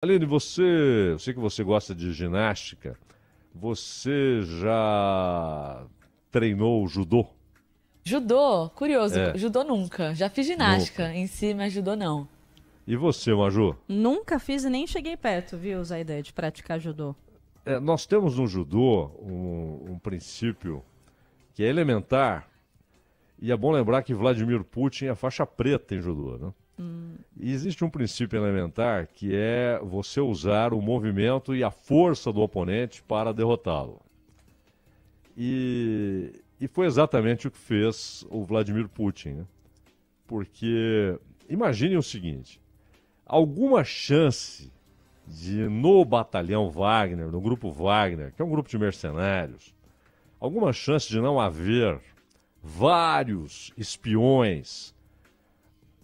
Aline, eu sei que você gosta de ginástica. Você já treinou judô? Judô, curioso, É, judô nunca. Já fiz nunca. ginástica em si, mas judô não. E você, Maju? Nunca fiz e nem cheguei perto, viu, Zaida, de praticar judô. Nós temos no judô um princípio que é elementar, e é bom lembrar que Vladimir Putin é faixa preta em judô, né? E existe um princípio elementar que é você usar o movimento e a força do oponente para derrotá-lo. E foi exatamente o que fez o Vladimir Putin, né? Porque imagine o seguinte: alguma chance de no batalhão Wagner, no grupo Wagner, que é um grupo de mercenários, alguma chance de não haver vários espiões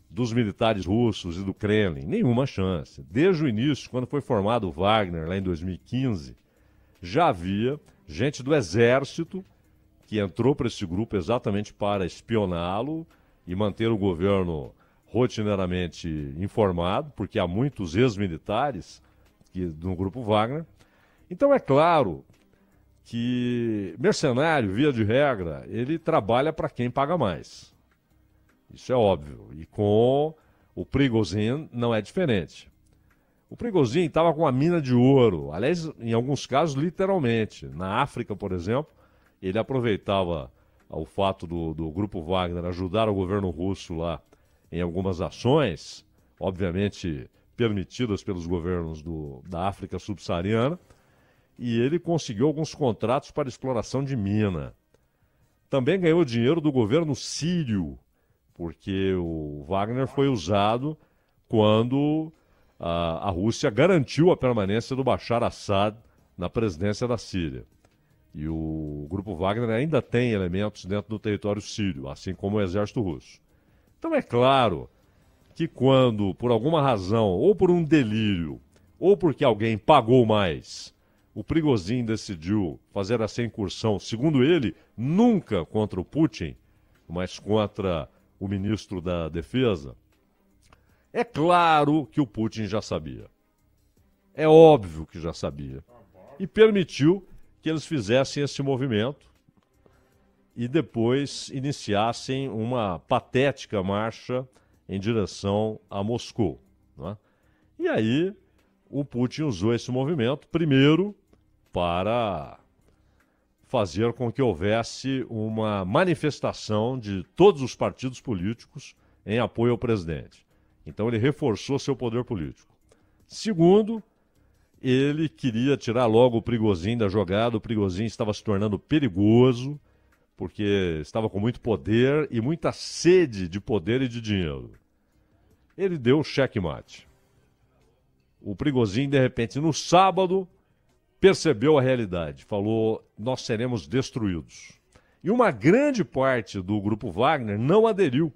dos militares russos e do Kremlin? Nenhuma chance. Desde o início, quando foi formado o Wagner, lá em 2015, já havia gente do exército que entrou para esse grupo exatamente para espioná-lo e manter o governo rotineiramente informado, porque há muitos ex-militares no grupo Wagner. Então é claro que mercenário, via de regra, ele trabalha para quem paga mais. Isso é óbvio. E com o Prigozhin não é diferente. O Prigozhin estava com a mina de ouro, aliás, em alguns casos, literalmente. Na África, por exemplo, ele aproveitava o fato do grupo Wagner ajudar o governo russo lá em algumas ações, obviamente permitidas pelos governos da África subsaariana, e ele conseguiu alguns contratos para exploração de mina. Também ganhou dinheiro do governo sírio, porque o Wagner foi usado quando a Rússia garantiu a permanência do Bashar Assad na presidência da Síria. E o grupo Wagner ainda tem elementos dentro do território sírio, assim como o exército russo. Então é claro que quando, por alguma razão, ou por um delírio, ou porque alguém pagou mais, o Prigozhin decidiu fazer essa incursão, segundo ele, nunca contra o Putin, mas contra o ministro da Defesa, é claro que o Putin já sabia. É óbvio que já sabia. E permitiu que eles fizessem esse movimento e depois iniciassem uma patética marcha em direção a Moscou. Não é? E aí o Putin usou esse movimento, primeiro, para fazer com que houvesse uma manifestação de todos os partidos políticos em apoio ao presidente. Então ele reforçou seu poder político. Segundo, ele queria tirar logo o Prigozhin da jogada. O Prigozhin estava se tornando perigoso, porque estava com muito poder e muita sede de poder e de dinheiro. Ele deu checkmate. O Prigozhin, de repente, no sábado, percebeu a realidade. Falou: nós seremos destruídos. E uma grande parte do grupo Wagner não aderiu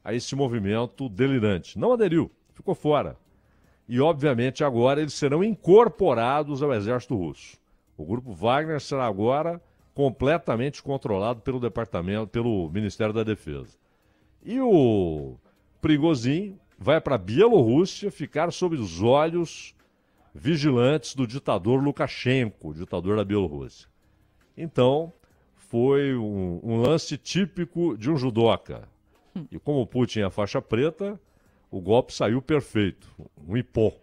a esse movimento delirante. Não aderiu, ficou fora. E, obviamente, agora eles serão incorporados ao exército russo. O grupo Wagner será agora completamente controlado pelo departamento, pelo Ministério da Defesa. E o Prigozhin vai para a Bielorrússia ficar sob os olhos vigilantes do ditador Lukashenko, ditador da Bielorrússia. Então, foi um lance típico de um judoca. E como o Putin é a faixa preta, o golpe saiu perfeito, um ipô.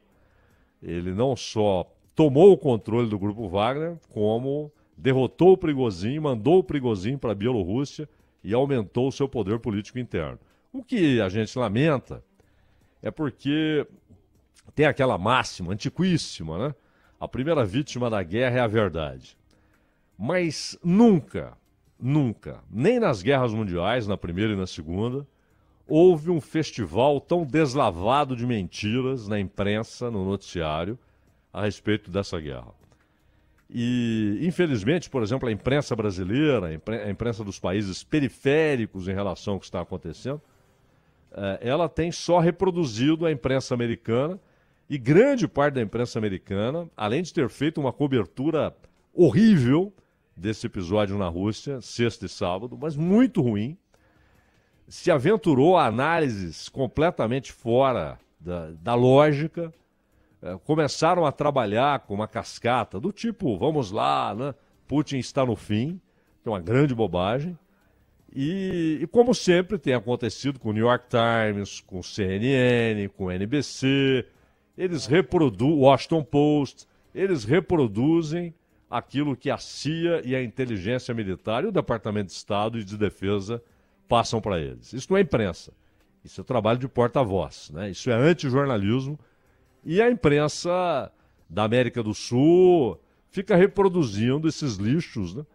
Ele não só tomou o controle do grupo Wagner, como derrotou o Prigozhin, mandou o Prigozhin para a Bielorrússia e aumentou o seu poder político interno. O que a gente lamenta é porque tem aquela máxima antiquíssima, né? A primeira vítima da guerra é a verdade. Mas nunca, nunca, nem nas guerras mundiais, na primeira e na segunda, houve um festival tão deslavado de mentiras na imprensa, no noticiário, a respeito dessa guerra. E, infelizmente, por exemplo, a imprensa brasileira, a imprensa dos países periféricos em relação ao que está acontecendo, ela tem só reproduzido a imprensa americana, e grande parte da imprensa americana, além de ter feito uma cobertura horrível desse episódio na Rússia, sexta e sábado, mas muito ruim, se aventurou a análises completamente fora da lógica, começaram a trabalhar com uma cascata do tipo, vamos lá, né? Putin está no fim, que é uma grande bobagem. E como sempre tem acontecido com o New York Times, com o CNN, com o NBC, Washington Post, eles reproduzem aquilo que a CIA e a inteligência militar e o Departamento de Estado e de Defesa passam para eles. Isso não é imprensa, isso é trabalho de porta-voz, né? Isso é antijornalismo e a imprensa da América do Sul fica reproduzindo esses lixos, né?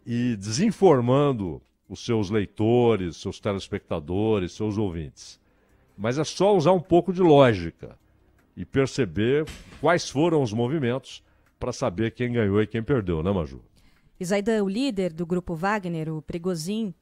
E desinformando os seus leitores, seus telespectadores, seus ouvintes. Mas é só usar um pouco de lógica e perceber quais foram os movimentos para saber quem ganhou e quem perdeu, né, Maju? Zaidan, o líder do grupo Wagner, o Prigozhin,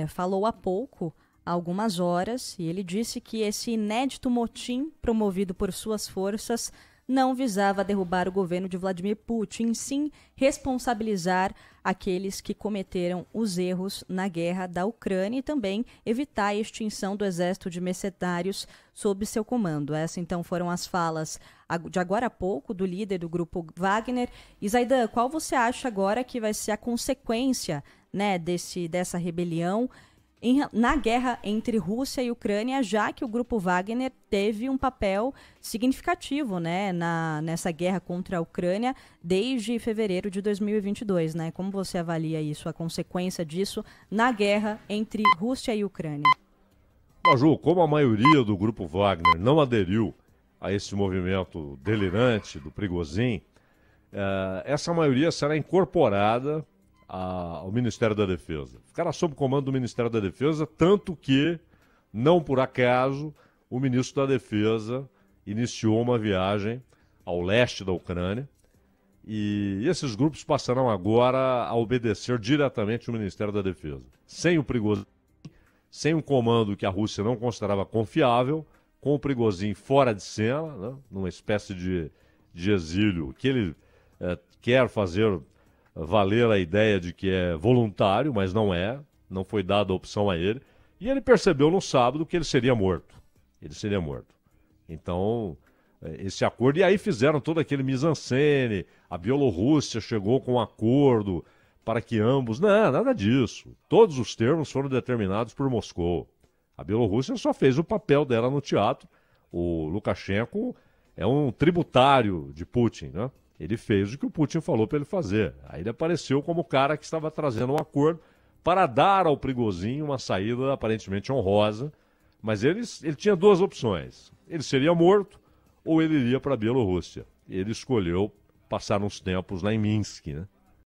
falou há pouco, há algumas horas, e ele disse que esse inédito motim promovido por suas forças não visava derrubar o governo de Vladimir Putin, sim responsabilizar aqueles que cometeram os erros na guerra da Ucrânia e também evitar a extinção do exército de mercenários sob seu comando. Essas, então, foram as falas de agora a pouco do líder do grupo Wagner. E, Zaidan, qual você acha agora que vai ser a consequência, né, dessa rebelião na guerra entre Rússia e Ucrânia, já que o grupo Wagner teve um papel significativo, né, nessa guerra contra a Ucrânia desde fevereiro de 2022, né? Como você avalia isso, a consequência disso na guerra entre Rússia e Ucrânia? Maju, como a maioria do grupo Wagner não aderiu a esse movimento delirante do Prigozhin, essa maioria será incorporada ao Ministério da Defesa. Ficará sob comando do Ministério da Defesa, tanto que, não por acaso, o ministro da Defesa iniciou uma viagem ao leste da Ucrânia e esses grupos passarão agora a obedecer diretamente ao Ministério da Defesa. Sem o Prigozhin, sem um comando que a Rússia não considerava confiável, com o Prigozhin fora de cena, né, numa espécie de exílio que ele quer fazer valer a ideia de que é voluntário, mas não foi dada a opção a ele, e ele percebeu no sábado que ele seria morto. Então, esse acordo, e aí fizeram todo aquele mise-en-scène, a Bielorrússia chegou com um acordo para que ambos... Não, nada disso. Todos os termos foram determinados por Moscou. A Bielorrússia só fez o papel dela no teatro. O Lukashenko é um tributário de Putin, né? Ele fez o que o Putin falou para ele fazer. Aí ele apareceu como o cara que estava trazendo um acordo para dar ao Prigozhin uma saída aparentemente honrosa. Mas ele tinha duas opções. Ele seria morto ou ele iria para a Bielorrússia. Ele escolheu passar uns tempos lá em Minsk, né?